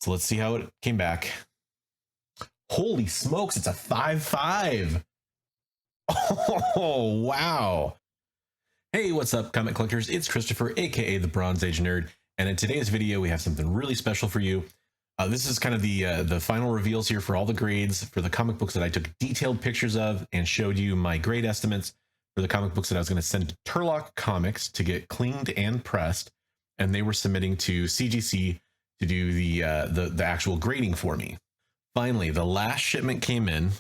So let's see how it came back. Holy smokes, it's a 5.5. Oh, wow. Hey, what's up, comic collectors? It's Christopher, aka the Bronze Age Nerd, and in today's video, we have something really special for you. This is kind of the final reveals here for all the grades for the comic books that I took detailed pictures of and showed you my grade estimates for the comic books that I was going to send to Turlock Comics to get cleaned and pressed, and they were submitting to CGC to do the actual grading for me. Finally, the last shipment came in,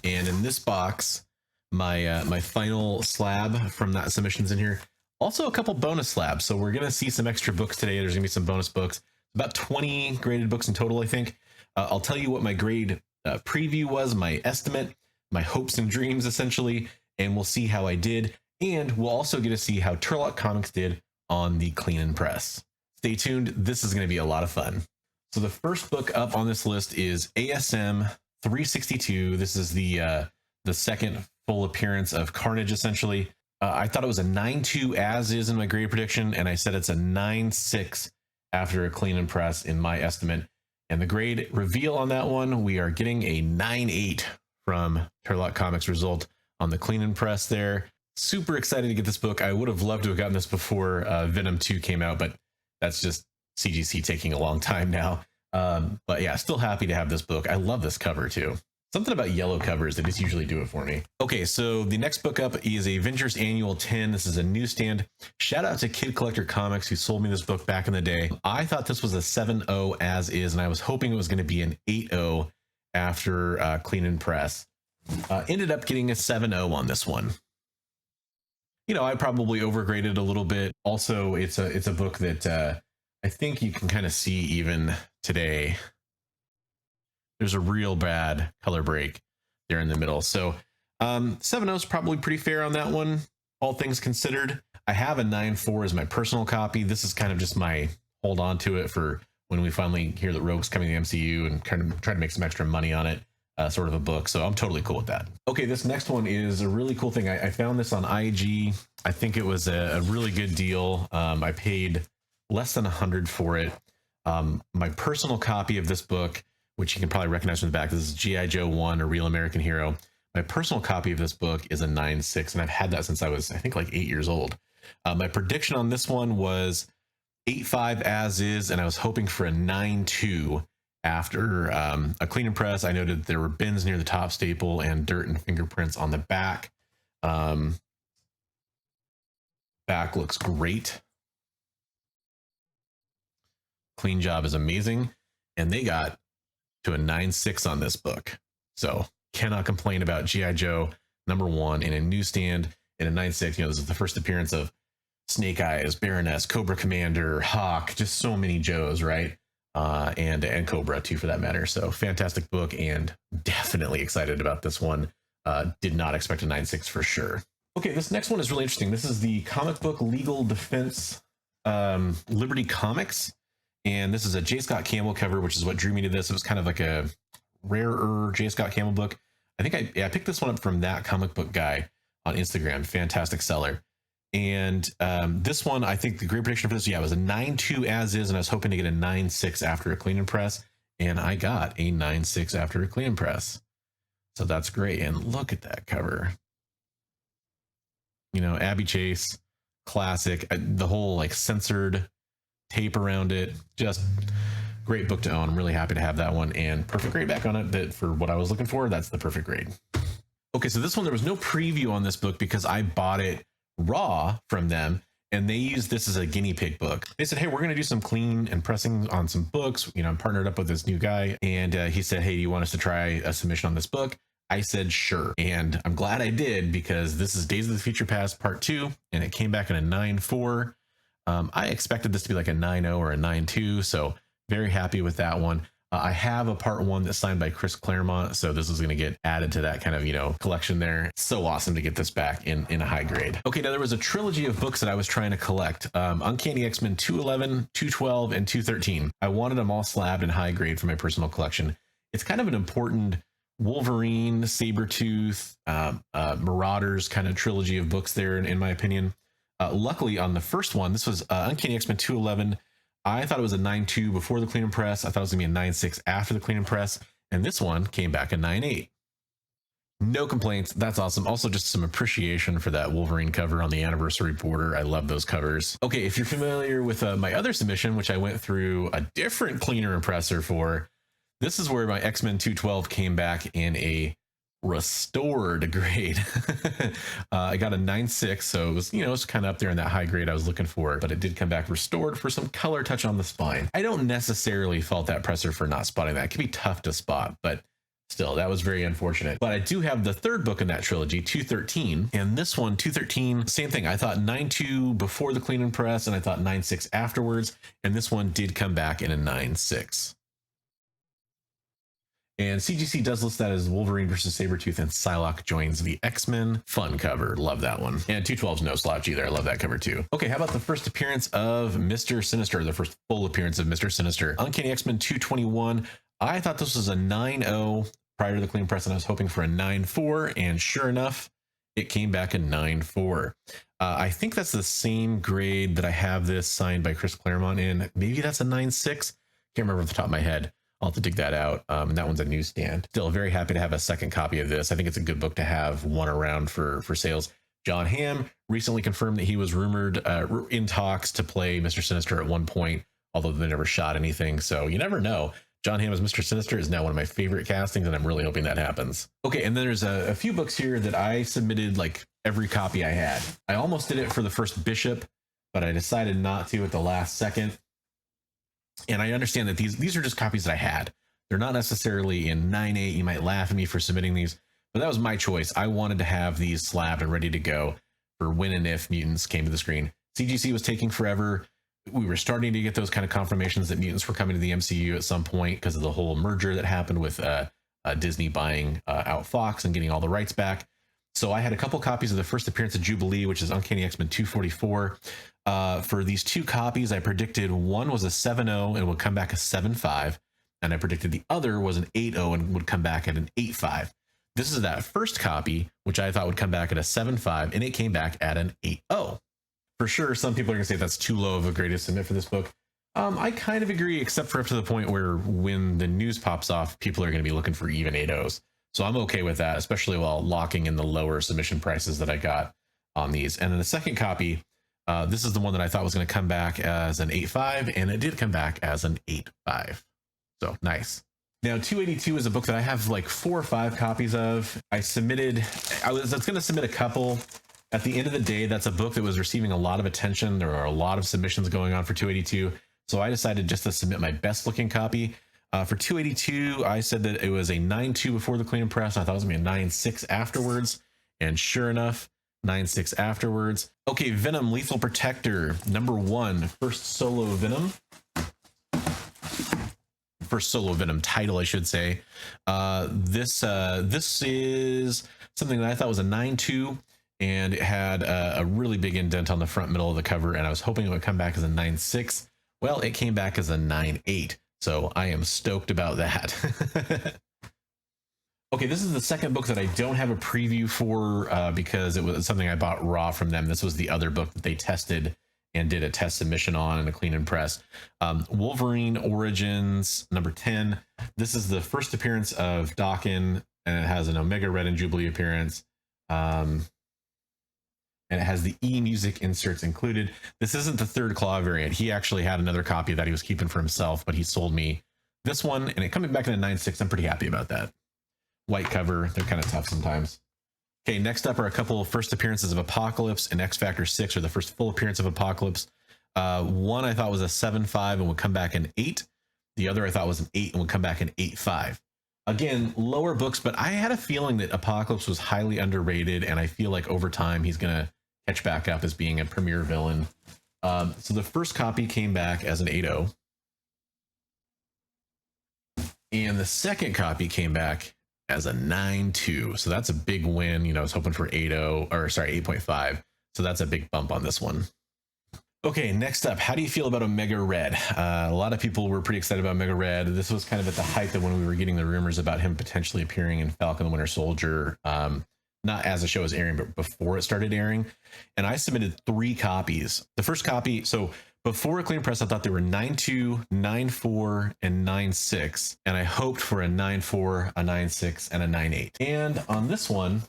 and in this box, my final slab from that submission's in here. Also a couple bonus slabs, so we're gonna see some extra books today. There's gonna be some bonus books, about 20 graded books in total, I think. I'll tell you what my grade preview was, my estimate, my hopes and dreams essentially, and we'll see how I did, and we'll also get to see how Turlock Comics did on the clean and press. Stay tuned, this is gonna be a lot of fun. So the first book up on this list is ASM 362. This is the second full appearance of Carnage, essentially. I thought it was a 9.2 as is in my grade prediction, and I said it's a 9.6 after a clean and press in my estimate. And the grade reveal on that one, we are getting a 9.8 from Turlock Comics result on the clean and press there. Super excited to get this book. I would have loved to have gotten this before Venom 2 came out, but that's just CGC taking a long time now. But yeah, still happy to have this book. I love this cover too. Something about yellow covers, they just usually do it for me. Okay, so the next book up is Avengers Annual 10. This is a newsstand. Shout out to Kid Collector Comics who sold me this book back in the day. I thought this was a 7.0 as is, and I was hoping it was going to be an 8.0 after clean and press. Ended up getting a 7.0 on this one. You know, I probably overgraded a little bit. Also, it's a book that I think you can kind of see even today. There's a real bad color break there in the middle. So 7.0 is probably pretty fair on that one, all things considered. I have a 9.4 as my personal copy. This is kind of just my hold on to it for when we finally hear that Rogue's coming to the MCU and kind of try to make some extra money on it, sort of a book. So I'm totally cool with that. Okay, this next one is a really cool thing. I found this on IG. I think it was a really good deal. I paid less than 100 for it. My personal copy of this book, which you can probably recognize from the back, this is G.I. Joe 1, A Real American Hero. My personal copy of this book is a 9.6, and I've had that since I was, I think, like 8 years old. My prediction on this one was 8.5 as is, and I was hoping for a 9.2 after a clean and press. I noted there were bins near the top staple and dirt and fingerprints on the back. Back looks great. Clean job is amazing, and they got to a 9.6 on this book, so cannot complain about G.I. Joe #1 in a newsstand in a 9.6. You know, this is the first appearance of Snake Eyes, Baroness, Cobra Commander, Hawk, just so many Joes, right? And Cobra too, for that matter. So fantastic book, and definitely excited about this one. Did not expect a 9.6 for sure. Okay, this next one is really interesting. This is the Comic Book Legal Defense Liberty Comics. And this is a J. Scott Campbell cover, which is what drew me to this. It was kind of like a rarer J. Scott Campbell book. I think I picked this one up from That Comic Book Guy on Instagram. Fantastic seller. And this one, I think the grade prediction for this, yeah, was a 9.2 as is, and I was hoping to get a 9.6 after a clean and press. And I got a 9.6 after a clean and press. So that's great. And look at that cover. You know, Abby Chase, classic. The whole like censored tape around it, just great book to own. I'm really happy to have that one, and perfect grade back on it. That for what I was looking for, that's the perfect grade. Okay, so this one, there was no preview on this book because I bought it raw from them, and they used this as a guinea pig book. They said, hey, we're going to do some clean and pressing on some books. You know, I'm partnered up with this new guy, and he said, hey, do you want us to try a submission on this book? I said, sure. And I'm glad I did, because this is Days of the Future Past Part 2, and it came back in a 9.4. I expected this to be like a 9.0 or a 9.2, so very happy with that one. I have a Part 1 that's signed by Chris Claremont, so this is going to get added to that kind of, you know, collection there. It's so awesome to get this back in a high grade. Okay, now there was a trilogy of books that I was trying to collect. Uncanny X-Men 211, 212, and 213. I wanted them all slabbed in high grade for my personal collection. It's kind of an important Wolverine, Sabretooth, Marauders kind of trilogy of books there, in my opinion. Luckily on the first one, this was Uncanny X-Men 211. I thought it was a 9.2 before the clean and press. I thought it was gonna be a 9.6 after the clean and press. And this one came back a 9.8. No complaints. That's awesome. Also, just some appreciation for that Wolverine cover on the anniversary border. I love those covers. Okay, if you're familiar with my other submission, which I went through a different cleaner and presser for, this is where my X-Men 212 came back in a restored grade. I got a 9.6, so it was, you know, it's kind of up there in that high grade I was looking for, but it did come back restored for some color touch on the spine. I don't necessarily fault that presser for not spotting that. It can be tough to spot, but still, that was very unfortunate. But I do have the third book in that trilogy, 213, and this one, 213, same thing. I thought 9.2 before the clean and press, and I thought 9.6 afterwards, and this one did come back in a 9.6. And CGC does list that as Wolverine versus Sabretooth and Psylocke joins the X-Men. Fun cover. Love that one. And 212's no slouch either. I love that cover too. Okay, how about the first appearance of Mr. Sinister, the first full appearance of Mr. Sinister? Uncanny X-Men 221. I thought this was a 9.0 prior to the clean press, and I was hoping for a 9.4, and sure enough, it came back a 9.4. I think that's the same grade that I have this signed by Chris Claremont in. Maybe that's a 9.6. Can't remember off the top of my head. I'll have to dig that out. And that one's a newsstand. Still very happy to have a second copy of this. I think it's a good book to have one around for sales. John Hamm recently confirmed that he was rumored in talks to play Mr. Sinister at one point, although they never shot anything. So you never know. John Hamm as Mr. Sinister is now one of my favorite castings, and I'm really hoping that happens. Okay, and then there's a few books here that I submitted like every copy I had. I almost did it for the first Bishop, but I decided not to at the last second. And I understand that these are just copies that I had. They're not necessarily in 9.8. You might laugh at me for submitting these, but that was my choice. I wanted to have these slabbed and ready to go for when and if mutants came to the screen. CGC was taking forever. We were starting to get those kind of confirmations that mutants were coming to the MCU at some point because of the whole merger that happened with Disney buying out Fox and getting all the rights back. So I had a couple copies of the first appearance of Jubilee, which is Uncanny X-Men 244. For these two copies, I predicted one was a 7.0 and would come back a 7.5. And I predicted the other was an 8.0 and would come back at an 8.5. This is that first copy, which I thought would come back at a 7.5, and it came back at an 8.0. For sure, some people are going to say that's too low of a grade to submit for this book. I kind of agree, except for up to the point where when the news pops off, people are going to be looking for even 8.0s. So I'm okay with that, especially while locking in the lower submission prices that I got on these. And then the second copy, this is the one that I thought was going to come back as an 8.5, and it did come back as an 8.5. So nice. Now, 282 is a book that I have like 4 or 5 copies of. I was going to submit a couple. At the end of the day, that's a book that was receiving a lot of attention. There are a lot of submissions going on for 282. So I decided just to submit my best looking copy. For 282, I said that it was a 9.2 before the clean and press. I thought it was going to be a 9.6 afterwards. And sure enough, 9.6 afterwards. Okay, Venom, Lethal Protector, #1, first solo Venom. First solo Venom title, I should say. This is something that I thought was a 9.2, and it had a really big indent on the front middle of the cover, and I was hoping it would come back as a 9.6. Well, it came back as a 9.8. So I am stoked about that. Okay, this is the second book that I don't have a preview for because it was something I bought raw from them. This was the other book that they tested and did a test submission on in a clean and press. Wolverine Origins #10. This is the first appearance of Daken, and it has an Omega Red and Jubilee appearance. And it has the e-music inserts included. This isn't the third Claw variant. He actually had another copy that he was keeping for himself, but he sold me this one, and it coming back in a 9.6. I'm pretty happy about that. White cover, they're kind of tough sometimes. Okay, next up are a couple of first appearances of Apocalypse and X Factor 6, or the first full appearance of Apocalypse. One I thought was a 7.5 and would come back an 8. The other I thought was an 8 and would come back an 8.5. Again, lower books, but I had a feeling that Apocalypse was highly underrated, and I feel like over time he's going to catch back up as being a premier villain. So the first copy came back as an 8.0. And the second copy came back as a 9.2. So that's a big win. You know, I was hoping for 8.0, or sorry, 8.5. So that's a big bump on this one. Okay, next up, how do you feel about Omega Red? A lot of people were pretty excited about Omega Red. This was kind of at the height of when we were getting the rumors about him potentially appearing in Falcon the Winter Soldier. Not as the show was airing, but before it started airing. And I submitted 3 copies. The first copy, so Before a clean press, I thought they were 9.2, 9.4, and 9.6. And I hoped for a 9.4, a 9.6, and a 9.8. And on this one,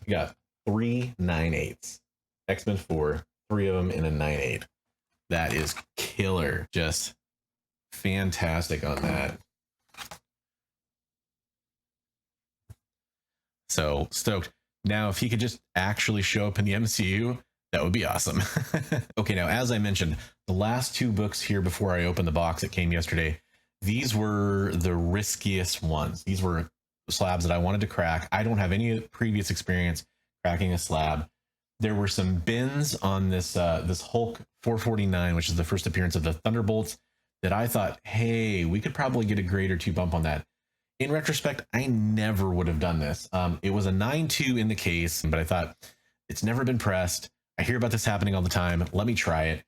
we got 3 9.8s. X-Men 4, 3 of them in a 9.8. That is killer. Just fantastic on that. So stoked. Now, if he could just actually show up in the MCU, that would be awesome. Okay, now, as I mentioned, the last 2 books here before I opened the box that came yesterday, these were the riskiest ones. These were slabs that I wanted to crack. I don't have any previous experience cracking a slab. There were some bins on this this Hulk 449, which is the first appearance of the Thunderbolts, that I thought, hey, we could probably get a grade or 2 bump on that. In retrospect, I never would have done this. It was a 9.2 in the case, but I thought, it's never been pressed. I hear about this happening all the time. Let me try it.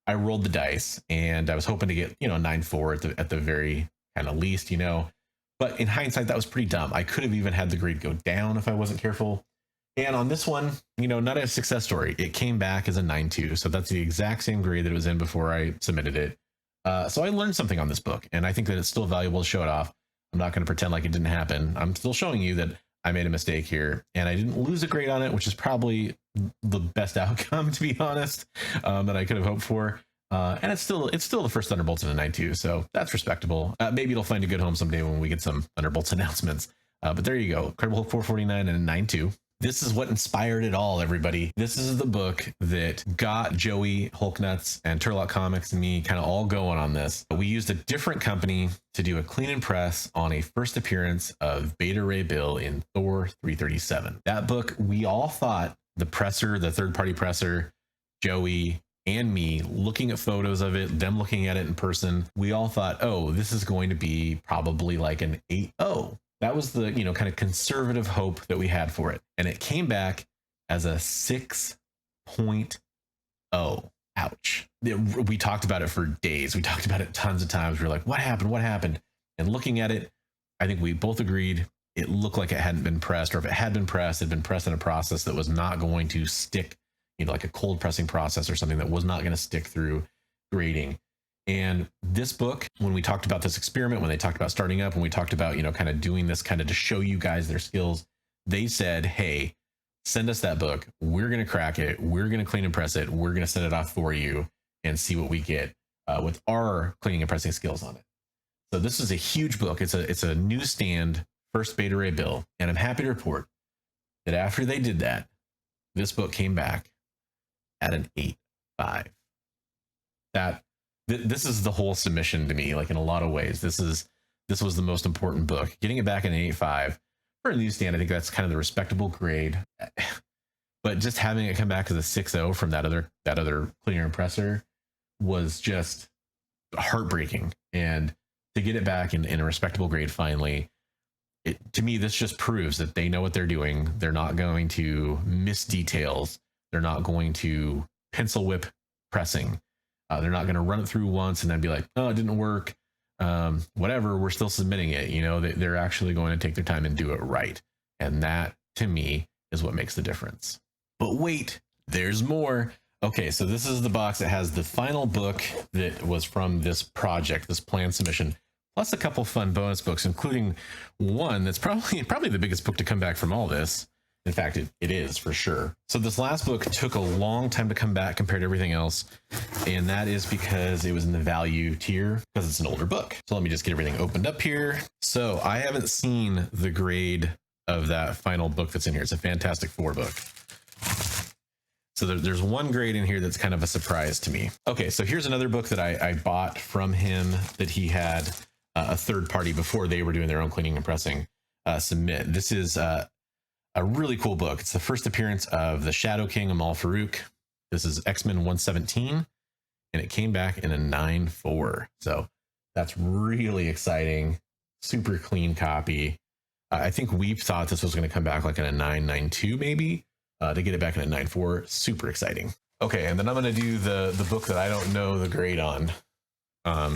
I rolled the dice, and I was hoping to get, 9.4 at the very kind of least, But in hindsight, that was pretty dumb. I could have even had the grade go down if I wasn't careful. And on this one, not a success story. It came back as a 9.2, so that's the exact same grade that it was in before I submitted it. So I learned something on this book, and I think that it's still valuable to show it off. I'm not going to pretend like it didn't happen. I'm still showing you that I made a mistake here, and I didn't lose a grade on it, which is probably the best outcome, to be honest, that I could have hoped for. And it's still the first Thunderbolts in a 9.2, so that's respectable. Maybe it'll find a good home someday when we get some Thunderbolts announcements. But there you go, Incredible Hulk 449 and a 9.2. This is what inspired it all, everybody. This is the book that got Joey, Hulknuts, and Turlock Comics and me kind of all going on this. We used a different company to do a clean and press on a first appearance of Beta Ray Bill in Thor 337. That book, we all thought, the presser, the third-party presser, Joey, and me looking at photos of it, them looking at it in person, we all thought, oh, this is going to be probably like an 8.0. That was the, kind of conservative hope that we had for it. And it came back as a 6.0. Ouch. We talked about it for days. We talked about it tons of times. We were like, what happened? What happened? And looking at it, I think we both agreed it looked like it hadn't been pressed, or if it had been pressed, it'd been pressed in a process that was not going to stick, like a cold pressing process or something that was not going to stick through grading. And this book, when we talked about this experiment, when they talked about starting up, when we talked about, kind of doing this kind of to show you guys their skills, they said, hey, send us that book. We're going to crack it. We're going to clean and press it. We're going to send it off for you and see what we get with our cleaning and pressing skills on it. So this is a huge book. It's a newsstand first Beta Ray Bill. And I'm happy to report that after they did that, this book came back at an 8.5. This is the whole submission to me, like in a lot of ways. This was the most important book. Getting it back in an 8.5 for a newsstand, I think that's kind of the respectable grade. But just having it come back as a 6.0 from that other cleaner and presser was just heartbreaking. And to get it back in a respectable grade finally, to me, this just proves that they know what they're doing. They're not going to miss details. They're not going to pencil whip pressing. They're not going to run it through once and then be like, oh, it didn't work. Whatever, we're still submitting it. They're actually going to take their time and do it right. And that, to me, is what makes the difference. But wait, there's more. Okay, so this is the box that has the final book that was from this project, this planned submission, plus a couple fun bonus books, including one that's probably the biggest book to come back from all this. In fact, it is for sure. So this last book took a long time to come back compared to everything else. And that is because it was in the value tier, because it's an older book. So let me just get everything opened up here. So I haven't seen the grade of that final book that's in here. It's a Fantastic Four book. So there's one grade in here that's kind of a surprise to me. Okay, so here's another book that I bought from him that he had a third party before they were doing their own cleaning and pressing submit. This is a really cool book. It's the first appearance of the Shadow King, Amal Farouk. This is X-Men 117, and it came back in a 9.4. So that's really exciting. Super clean copy. I think we thought this was going to come back like in a 9.92 maybe. To get it back in a 9.4, super exciting. Okay, and then I'm going to do the book that I don't know the grade on. So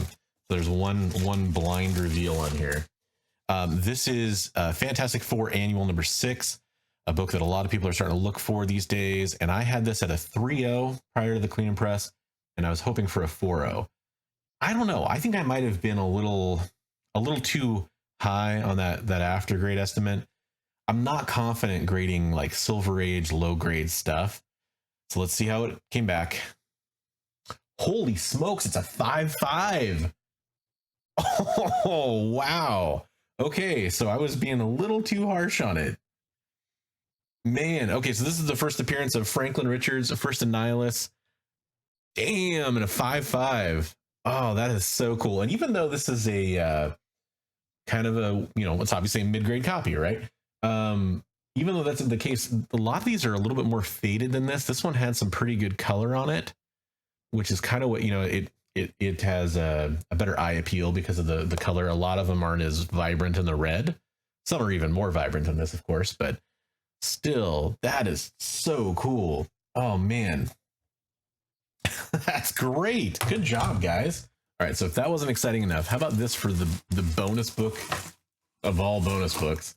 there's one blind reveal on here. This is Fantastic Four Annual number 6. a book that a lot of people are starting to look for these days. And I had this at a 3.0 prior to the clean and press, and I was hoping for a 4.0. I don't know. I think I might have been a little too high on that after grade estimate. I'm not confident grading like Silver Age low grade stuff. So let's see how it came back. Holy smokes, it's a 5.5. Oh, wow. Okay, so I was being a little too harsh on it. Man, okay, so this is the first appearance of Franklin Richards, First Annihilus. Damn, and a 5.5. Oh, that is so cool. And even though this is a kind of a, it's obviously a mid-grade copy, right? Even though that's the case, a lot of these are a little bit more faded than this. This one had some pretty good color on it, which is kind of what, it has a better eye appeal because of the color. A lot of them aren't as vibrant in the red. Some are even more vibrant than this, of course, but still, that is so cool. Oh, man. That's great. Good job, guys. All right, so if that wasn't exciting enough, how about this for the bonus book of all bonus books?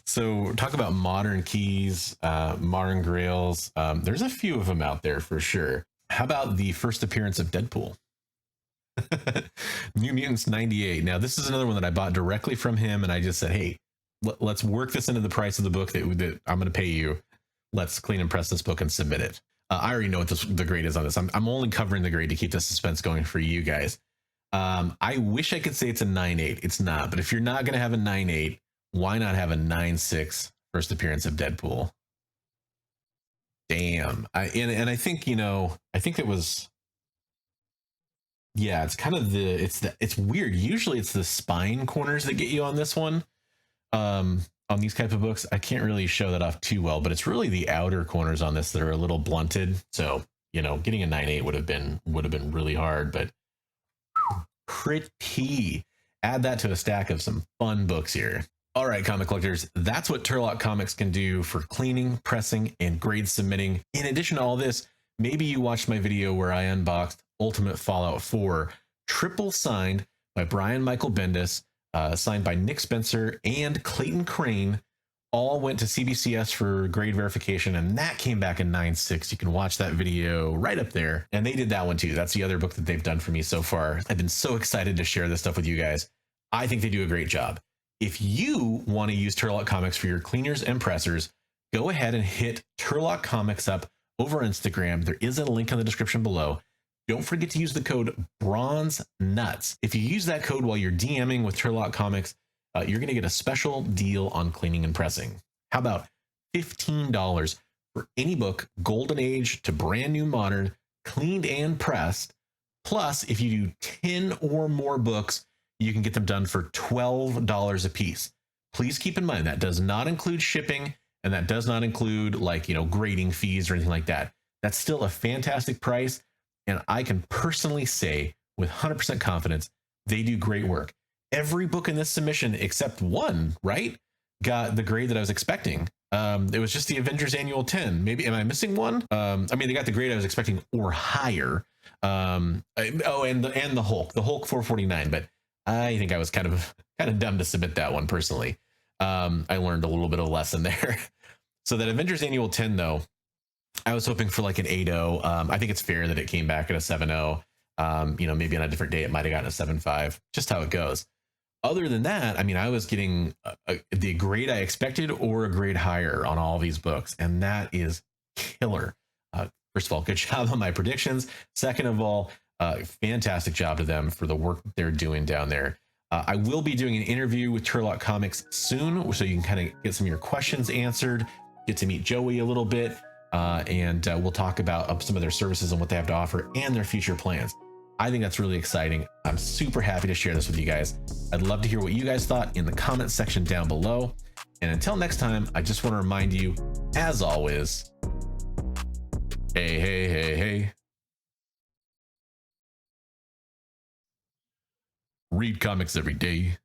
So talk about modern keys, modern grails. There's a few of them out there for sure. How about the first appearance of Deadpool? New Mutants 98. Now this is another one that I bought directly from him, and I just said, hey, let's work this into the price of the book that I'm going to pay you. Let's clean and press this book and submit it. I already know what the grade is on this. I'm only covering the grade to keep the suspense going for you guys. I wish I could say it's a 9.8. It's not, but if you're not going to have a 9.8, why not have a 9.6 first appearance of Deadpool? Damn. And I think, I think it was, yeah, it's kind of it's weird. Usually it's the spine corners that get you on this one. On these type of books, I can't really show that off too well, but it's really the outer corners on this that are a little blunted. So, getting a 9.8 would have been really hard, but pretty. Add that to a stack of some fun books here. All right, comic collectors, that's what Turlock Comics can do for cleaning, pressing, and grade submitting. In addition to all this, maybe you watched my video where I unboxed Ultimate Fallout 4, triple signed by Brian Michael Bendis, signed by Nick Spencer and Clayton Crane. All went to CBCS for grade verification, and that came back in 9.6. You can watch that video right up there. And they did that one too. That's the other book that they've done for me so far. I've been so excited to share this stuff with you guys. I think they do a great job. If you want to use Turlock Comics for your cleaners and pressers, go ahead and hit Turlock Comics up over Instagram. There is a link in the description below. Don't forget to use the code BRONZENUTS. If you use that code while you're DMing with Turlock Comics, you're going to get a special deal on cleaning and pressing. How about $15 for any book, Golden Age to brand new modern, cleaned and pressed. Plus, if you do 10 or more books, you can get them done for $12 a piece. Please keep in mind that does not include shipping, and that does not include grading fees or anything like that. That's still a fantastic price. And I can personally say with 100% confidence, they do great work. Every book in this submission, except one, right, got the grade that I was expecting. It was just the Avengers Annual 10. Maybe, am I missing one? They got the grade I was expecting or higher. And the Hulk 449. But I think I was kind of dumb to submit that one personally. I learned a little bit of a lesson there. So that Avengers Annual 10, though, I was hoping for like an 8.0. I think it's fair that it came back at a 7.0. Maybe on a different day, it might have gotten a 7.5, just how it goes. Other than that, I was getting the grade I expected or a grade higher on all these books. And that is killer. First of all, good job on my predictions. Second of all, fantastic job to them for the work they're doing down there. I will be doing an interview with Turlock Comics soon, so you can kind of get some of your questions answered, get to meet Joey a little bit. And we'll talk about some of their services and what they have to offer and their future plans. I think that's really exciting. I'm super happy to share this with you guys. I'd love to hear what you guys thought in the comment section down below. And until next time, I just want to remind you, as always, hey. Read comics every day.